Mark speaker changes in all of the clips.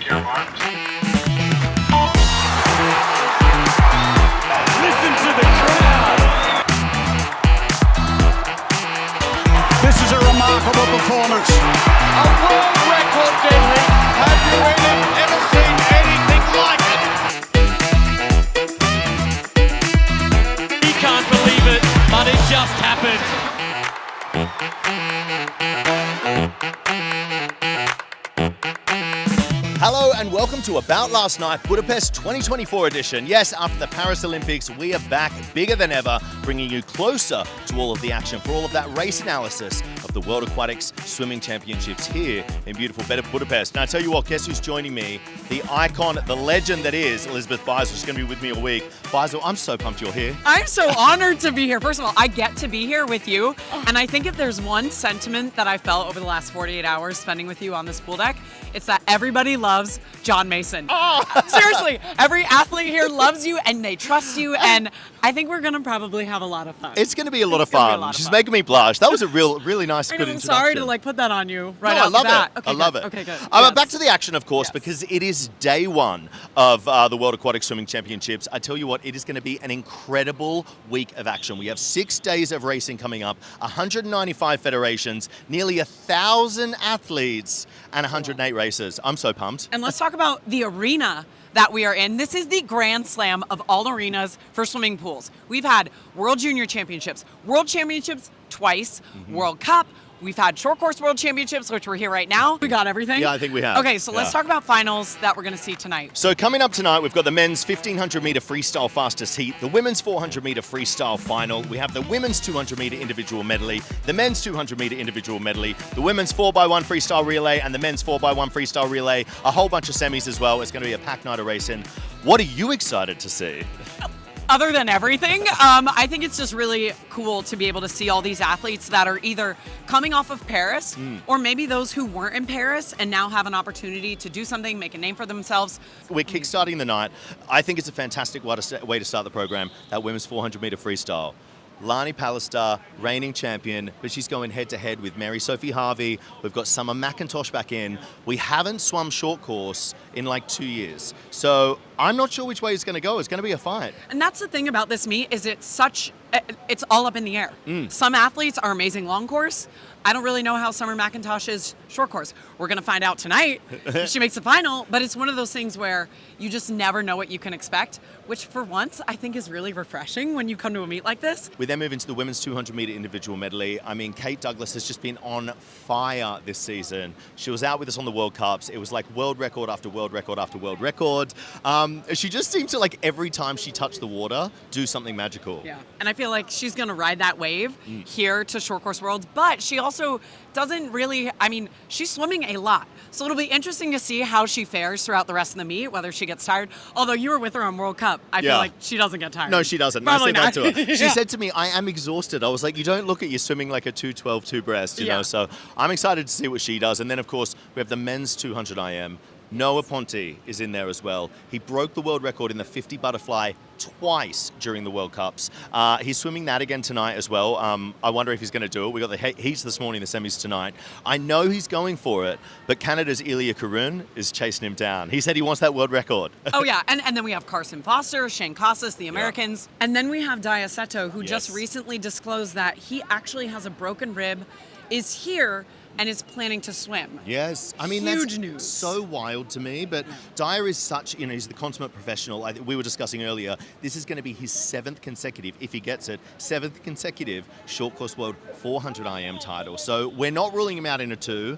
Speaker 1: your arms.
Speaker 2: Listen to the crowd.
Speaker 3: This is a remarkable performance.
Speaker 4: A world record, Medley. Have you ever seen anything like it?
Speaker 2: He can't believe it, but it just happened.
Speaker 5: Hello and welcome to About Last Night Budapest 2024 edition. Yes, after the Paris Olympics, we are back bigger than ever, bringing you closer to all of the action for all of that race analysis of the World Aquatics Swimming Championships here in beautiful Budapest. Now, I tell you what, guess who's joining me? The icon, the legend that is Elizabeth Beisel. She's going to be with me all week. Beisel, I'm so pumped you're here.
Speaker 6: I'm so honored to be here. First of all, I get to be here with you. And I think if there's one sentiment that I felt over the last 48 hours spending with you on this pool deck, it's that everybody loves John Mason. Seriously, every athlete here loves you and they trust you. And I think we're going to probably have a lot of fun.
Speaker 5: It's going to be a lot of fun. She's making me blush. That was a really nice, good introduction.
Speaker 6: I'm sorry to put that on you right
Speaker 5: no,
Speaker 6: off the bat.
Speaker 5: I love it.
Speaker 6: Okay, good.
Speaker 5: Back to the action, of course, because it is day one of the World Aquatic Swimming Championships. I tell you what, it is going to be an incredible week of action. We have 6 days of racing coming up, 195 federations, nearly 1,000 athletes, and 108 races. I'm so pumped.
Speaker 6: And let's talk about the arena that we are in. This is the grand slam of all arenas for swimming pools. We've had World Junior Championships, World Championships twice, World Cup. We've had short course world championships, which we're here right now. We got everything?
Speaker 5: Yeah, I think we have.
Speaker 6: Okay, so let's talk about finals that we're going to see tonight.
Speaker 5: So coming up tonight, we've got the men's 1,500 meter freestyle fastest heat, the women's 400 meter freestyle final. We have the women's 200 meter individual medley, the men's 200 meter individual medley, the women's 4x1 freestyle relay, and the men's 4x1 freestyle relay. A whole bunch of semis as well. It's going to be a packed night of racing. What are you excited to see?
Speaker 6: Other than everything, I think it's just really cool to be able to see all these athletes that are either coming off of Paris or maybe those who weren't in Paris and now have an opportunity to do something, make a name for themselves.
Speaker 5: We're kickstarting the night. I think it's a fantastic way to start the program, that women's 400 meter freestyle. Lani Pallister, reigning champion, but she's going head-to-head with Mary Sophie Harvey. We've got Summer McIntosh back in. We haven't swum short course in like 2 years. So I'm not sure which way it's going to go. It's going to be a fight.
Speaker 6: And that's the thing about this meet is it's all up in the air. Some athletes are amazing long course. I don't really know how Summer McIntosh is short course. We're going to find out tonight if she makes the final, but it's one of those things where you just never know what you can expect, which for once I think is really refreshing when you come to a meet like this.
Speaker 5: We then move into the women's 200 meter individual medley. I mean, Kate Douglas has just been on fire this season. She was out with us on the World Cups. It was like world record after world record after world record. She just seems to, like, every time she touched the water, do something magical.
Speaker 6: Yeah, and I feel like she's going to ride that wave here to short course worlds, but she also doesn't really, she's swimming a lot. So it'll be interesting to see how she fares throughout the rest of the meet, whether she gets tired. Although you were with her on World Cup, I feel like she doesn't get tired.
Speaker 5: No, she doesn't.
Speaker 6: Probably
Speaker 5: I said
Speaker 6: not.
Speaker 5: that to her. She said to me, I am exhausted. I was like, you don't look at you swimming like a 2:12 two-breast, you know? So I'm excited to see what she does. And then, of course, we have the men's 200 IM. Noah Ponte is in there as well. He broke the world record in the 50 butterfly twice during the World Cups. He's swimming that again tonight as well. I wonder if he's going to do it. We got the heats this morning, the semis tonight. I know he's going for it, but Canada's Ilya Karun is chasing him down. He said he wants that world record.
Speaker 6: Oh, yeah. And then we have Carson Foster, Shane Casas, the Americans. And then we have Diaceto, who just recently disclosed that he actually has a broken rib, is here, and is planning to swim.
Speaker 5: Yes. I mean,
Speaker 6: Huge
Speaker 5: that's
Speaker 6: news.
Speaker 5: So wild to me, but Dyer is such, he's the consummate professional. We were discussing earlier, this is going to be his 7th consecutive, if he gets it, 7th consecutive short course world 400 IM title. So we're not ruling him out in a 2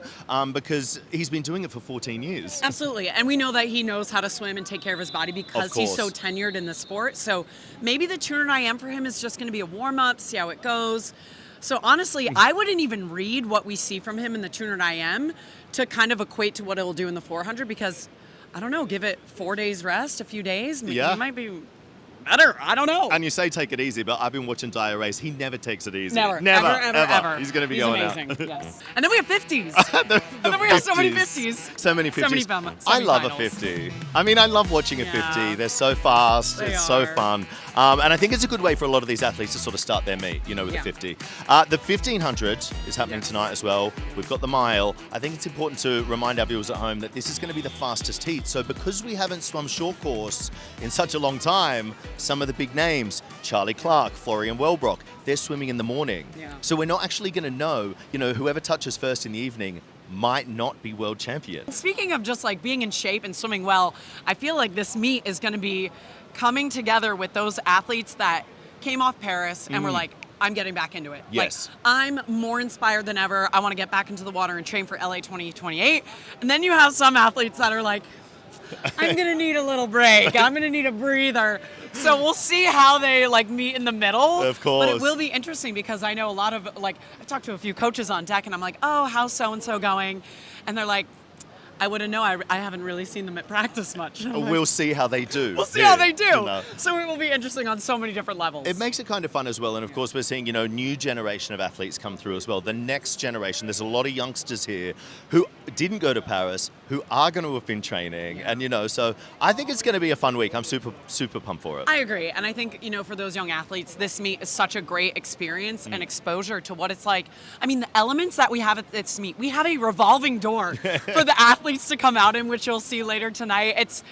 Speaker 5: because he's been doing it for 14 years.
Speaker 6: Absolutely. And we know that he knows how to swim and take care of his body because he's so tenured in the sport. So maybe the 200 IM for him is just going to be a warm-up, see how it goes. So honestly, I wouldn't even read what we see from him in the 200 IM to kind of equate to what it'll do in the 400 because, I don't know, give it 4 days rest, a few days. Maybe he might be better. I don't know.
Speaker 5: And you say take it easy, but I've been watching Dyer race. He never takes it easy.
Speaker 6: Never, ever.
Speaker 5: He's going to be
Speaker 6: He's
Speaker 5: going
Speaker 6: amazing.
Speaker 5: out.
Speaker 6: Yes. And then we have 50s.
Speaker 5: And
Speaker 6: then we have so many 50s.
Speaker 5: So many 50s.
Speaker 6: So many
Speaker 5: I love a
Speaker 6: semifinals.
Speaker 5: 50. I mean, I love watching a
Speaker 6: Yeah.
Speaker 5: 50. They're so fast.
Speaker 6: They
Speaker 5: It's so
Speaker 6: are.
Speaker 5: fun. And I think it's a good way for a lot of these athletes to sort of start their meet, with
Speaker 6: Yeah.
Speaker 5: a 50. The 1500 is happening
Speaker 6: Yes.
Speaker 5: tonight as well. We've got the mile. I think it's important to remind our viewers at home that this is going to be the fastest heat. So because we haven't swum short course in such a long time, some of the big names, Charlie Clark, Florian Wellbrock, they're swimming in the morning.
Speaker 6: Yeah.
Speaker 5: So we're not actually going to know, whoever touches first in the evening might not be world champion.
Speaker 6: Speaking of just like being in shape and swimming well, I feel like this meet is going to be coming together with those athletes that came off Paris and were like, I'm getting back into it.
Speaker 5: Yes.
Speaker 6: Like, I'm more inspired than ever. I want to get back into the water and train for LA 2028. And then you have some athletes that are like, I'm going to need a little break. I'm going to need a breather. So we'll see how they like meet in the middle.
Speaker 5: Of course.
Speaker 6: But it will be interesting because I know a lot of I've talked to a few coaches on deck and I'm like, oh, how's so-and-so going? And they're like, I wouldn't know. I haven't really seen them at practice much. I'm like,
Speaker 5: We'll see how they do.
Speaker 6: we'll see how they do.
Speaker 5: know.
Speaker 6: So it will be interesting on so many different levels.
Speaker 5: It makes it kind of fun as well. And of course, we're seeing, new generation of athletes come through as well. The next generation, there's a lot of youngsters here who didn't go to Paris, who are going to have been training. And, so I think it's going to be a fun week. I'm super, super pumped for it.
Speaker 6: I agree. And I think, for those young athletes, this meet is such a great experience and exposure to what it's like. I mean, the elements that we have at this meet, we have a revolving door for the athletes to come out in, which you'll see later tonight. It's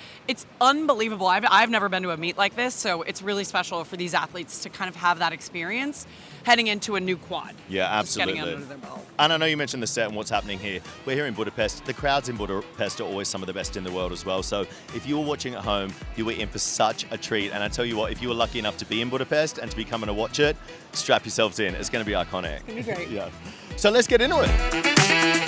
Speaker 6: unbelievable. I've never been to a meet like this, so it's really special for these athletes to kind of have that experience heading into a new quad.
Speaker 5: Yeah,
Speaker 6: Just getting
Speaker 5: absolutely.
Speaker 6: under their belt.
Speaker 5: And I know you mentioned the set and what's happening here. We're here in Budapest. The crowds in Budapest are always some of the best in the world as well. So if you were watching at home, you were in for such a treat. And I tell you what, if you were lucky enough to be in Budapest and to be coming to watch it, strap yourselves in. It's going to be iconic.
Speaker 6: It's going to be great.
Speaker 5: Yeah. So let's get into it.